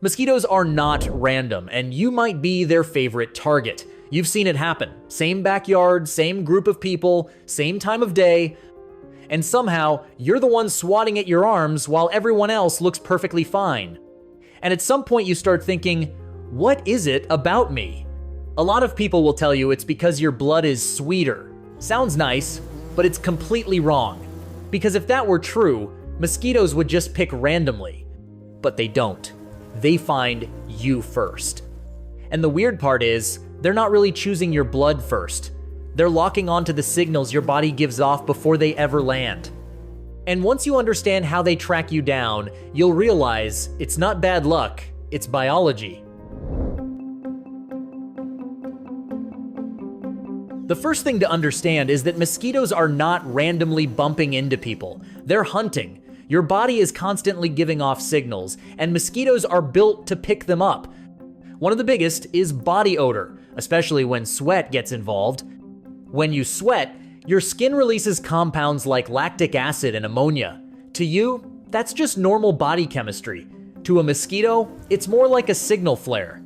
Mosquitoes are not random, and you might be their favorite target. You've seen it happen. Same backyard, same group of people, same time of day, and somehow you're the one swatting at your arms while everyone else looks perfectly fine. And at some point you start thinking, what is it about me? A lot of people will tell you it's because your blood is sweeter. Sounds nice, but it's completely wrong. Because if that were true, mosquitoes would just pick randomly. But they don't. They find you first. And the weird part is, they're not really choosing your blood first. They're locking onto the signals your body gives off before they ever land. And once you understand how they track you down, you'll realize it's not bad luck, it's biology. The first thing to understand is that mosquitoes are not randomly bumping into people. They're hunting. Your body is constantly giving off signals, and mosquitoes are built to pick them up. One of the biggest is body odor, especially when sweat gets involved. When you sweat, your skin releases compounds like lactic acid and ammonia. To you, that's just normal body chemistry. To a mosquito, it's more like a signal flare.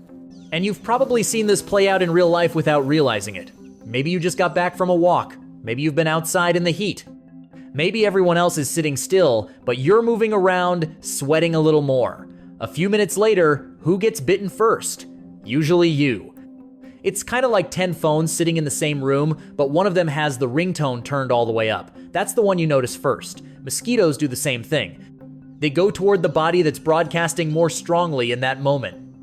And you've probably seen this play out in real life without realizing it. Maybe you just got back from a walk. Maybe you've been outside in the heat. Maybe everyone else is sitting still, but you're moving around, sweating a little more. A few minutes later, who gets bitten first? Usually you. It's kind of like 10 phones sitting in the same room, but one of them has the ringtone turned all the way up. That's the one you notice first. Mosquitoes do the same thing. They go toward the body that's broadcasting more strongly in that moment.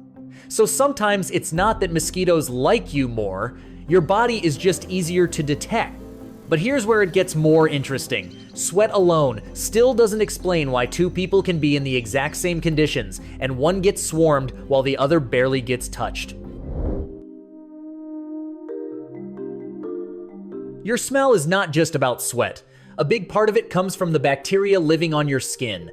So sometimes it's not that mosquitoes like you more, your body is just easier to detect. But here's where it gets more interesting. Sweat alone still doesn't explain why two people can be in the exact same conditions and one gets swarmed while the other barely gets touched. Your smell is not just about sweat. A big part of it comes from the bacteria living on your skin.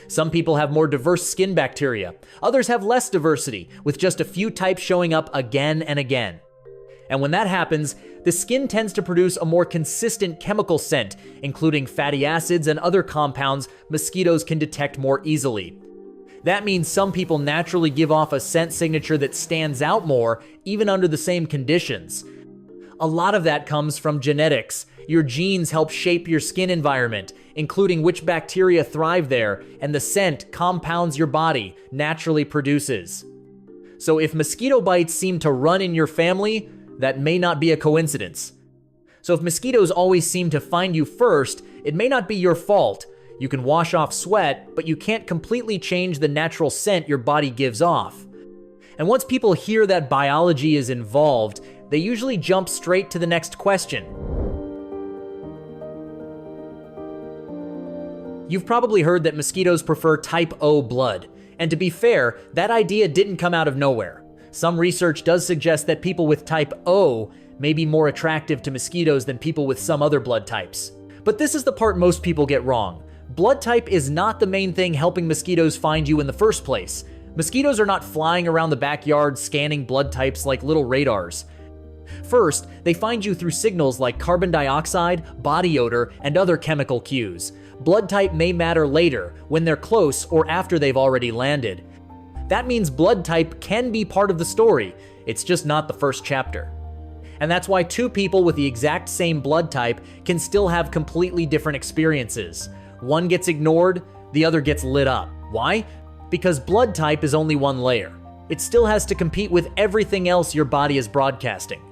Some people have more diverse skin bacteria. Others have less diversity, with just a few types showing up again and again. And when that happens, the skin tends to produce a more consistent chemical scent, including fatty acids and other compounds mosquitoes can detect more easily. That means some people naturally give off a scent signature that stands out more, even under the same conditions. A lot of that comes from genetics. Your genes help shape your skin environment, including which bacteria thrive there, and the scent compounds your body naturally produces. So if mosquito bites seem to run in your family, that may not be a coincidence. So if mosquitoes always seem to find you first, it may not be your fault. You can wash off sweat, but you can't completely change the natural scent your body gives off. And once people hear that biology is involved, they usually jump straight to the next question. You've probably heard that mosquitoes prefer type O blood. And to be fair, that idea didn't come out of nowhere. Some research does suggest that people with type O may be more attractive to mosquitoes than people with some other blood types. But this is the part most people get wrong. Blood type is not the main thing helping mosquitoes find you in the first place. Mosquitoes are not flying around the backyard scanning blood types like little radars. First, they find you through signals like carbon dioxide, body odor, and other chemical cues. Blood type may matter later, when they're close or after they've already landed. That means blood type can be part of the story, it's just not the first chapter. And that's why two people with the exact same blood type can still have completely different experiences. One gets ignored, the other gets lit up. Why? Because blood type is only one layer. It still has to compete with everything else your body is broadcasting.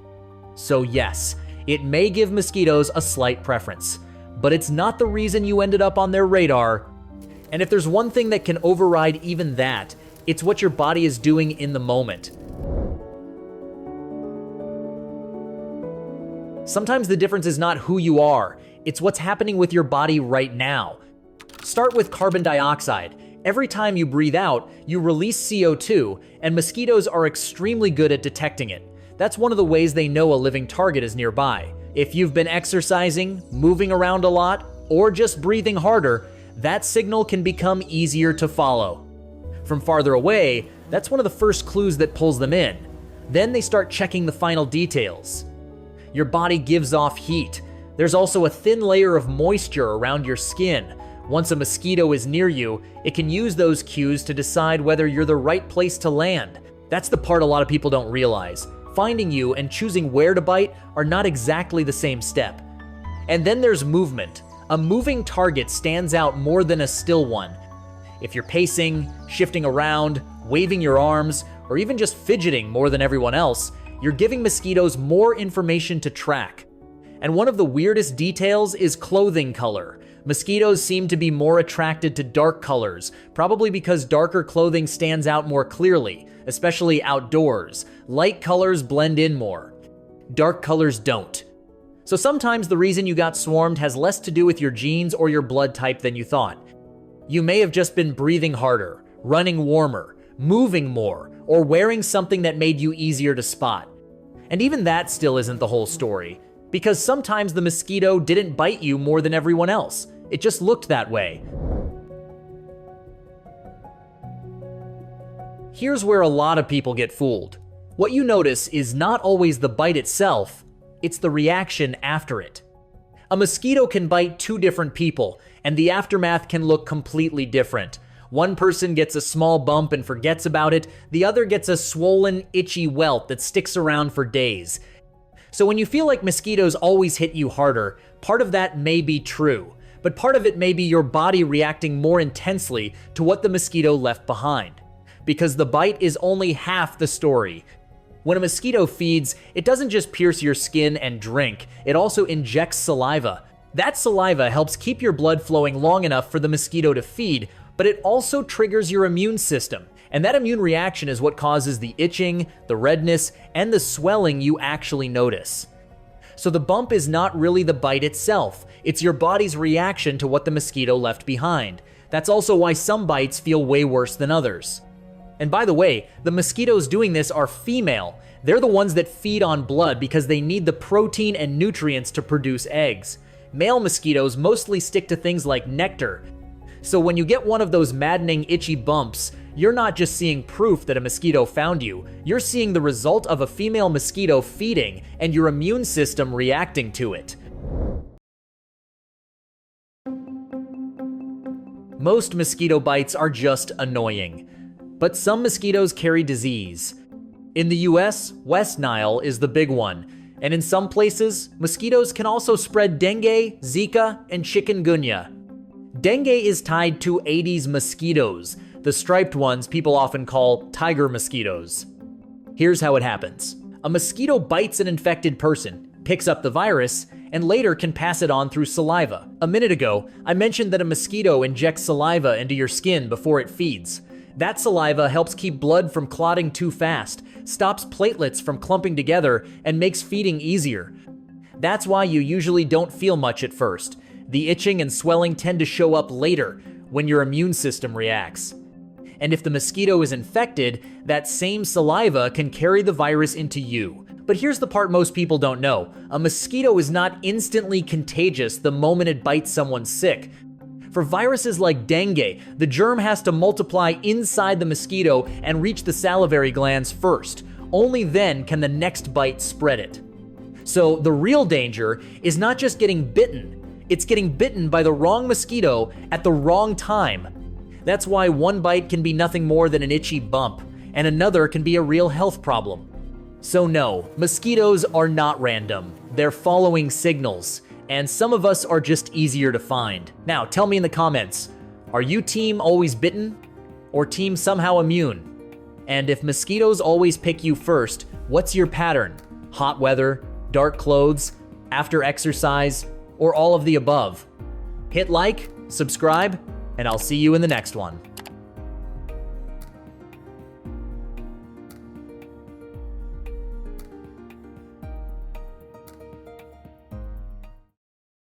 So yes, it may give mosquitoes a slight preference, but it's not the reason you ended up on their radar. And if there's one thing that can override even that, it's what your body is doing in the moment. Sometimes the difference is not who you are, it's what's happening with your body right now. Start with carbon dioxide. Every time you breathe out, you release CO2, and mosquitoes are extremely good at detecting it. That's one of the ways they know a living target is nearby. If you've been exercising, moving around a lot, or just breathing harder, that signal can become easier to follow. From farther away, that's one of the first clues that pulls them in. Then they start checking the final details. Your body gives off heat. There's also a thin layer of moisture around your skin. Once a mosquito is near you, it can use those cues to decide whether you're the right place to land. That's the part a lot of people don't realize. Finding you and choosing where to bite are not exactly the same step. And then there's movement. A moving target stands out more than a still one. If you're pacing, shifting around, waving your arms, or even just fidgeting more than everyone else, you're giving mosquitoes more information to track. And one of the weirdest details is clothing color. Mosquitoes seem to be more attracted to dark colors, probably because darker clothing stands out more clearly, especially outdoors. Light colors blend in more. Dark colors don't. So sometimes the reason you got swarmed has less to do with your genes or your blood type than you thought. You may have just been breathing harder, running warmer, moving more, or wearing something that made you easier to spot. And even that still isn't the whole story, because sometimes the mosquito didn't bite you more than everyone else. It just looked that way. Here's where a lot of people get fooled. What you notice is not always the bite itself, it's the reaction after it. A mosquito can bite two different people, and the aftermath can look completely different. One person gets a small bump and forgets about it, the other gets a swollen, itchy welt that sticks around for days. So when you feel like mosquitoes always hit you harder, part of that may be true, but part of it may be your body reacting more intensely to what the mosquito left behind. Because the bite is only half the story. When a mosquito feeds, it doesn't just pierce your skin and drink, it also injects saliva. That saliva helps keep your blood flowing long enough for the mosquito to feed, but it also triggers your immune system. And that immune reaction is what causes the itching, the redness, and the swelling you actually notice. So the bump is not really the bite itself, it's your body's reaction to what the mosquito left behind. That's also why some bites feel way worse than others. And by the way, the mosquitoes doing this are female. They're the ones that feed on blood because they need the protein and nutrients to produce eggs. Male mosquitoes mostly stick to things like nectar. So when you get one of those maddening itchy bumps, you're not just seeing proof that a mosquito found you, you're seeing the result of a female mosquito feeding and your immune system reacting to it. Most mosquito bites are just annoying, but some mosquitoes carry disease. In the US, West Nile is the big one, and in some places, mosquitoes can also spread dengue, Zika, and chikungunya. Dengue is tied to Aedes mosquitoes, the striped ones people often call tiger mosquitoes. Here's how it happens. A mosquito bites an infected person, picks up the virus, and later can pass it on through saliva. A minute ago, I mentioned that a mosquito injects saliva into your skin before it feeds. That saliva helps keep blood from clotting too fast, stops platelets from clumping together, and makes feeding easier. That's why you usually don't feel much at first. The itching and swelling tend to show up later, when your immune system reacts. And if the mosquito is infected, that same saliva can carry the virus into you. But here's the part most people don't know. A mosquito is not instantly contagious the moment it bites someone sick. For viruses like dengue, the germ has to multiply inside the mosquito and reach the salivary glands first. Only then can the next bite spread it. So the real danger is not just getting bitten, it's getting bitten by the wrong mosquito at the wrong time. That's why one bite can be nothing more than an itchy bump, and another can be a real health problem. So no, mosquitoes are not random. They're following signals, and some of us are just easier to find. Now, tell me in the comments, are you team always bitten or team somehow immune? And if mosquitoes always pick you first, what's your pattern? Hot weather, dark clothes, after exercise, or all of the above? Hit like, subscribe, and I'll see you in the next one.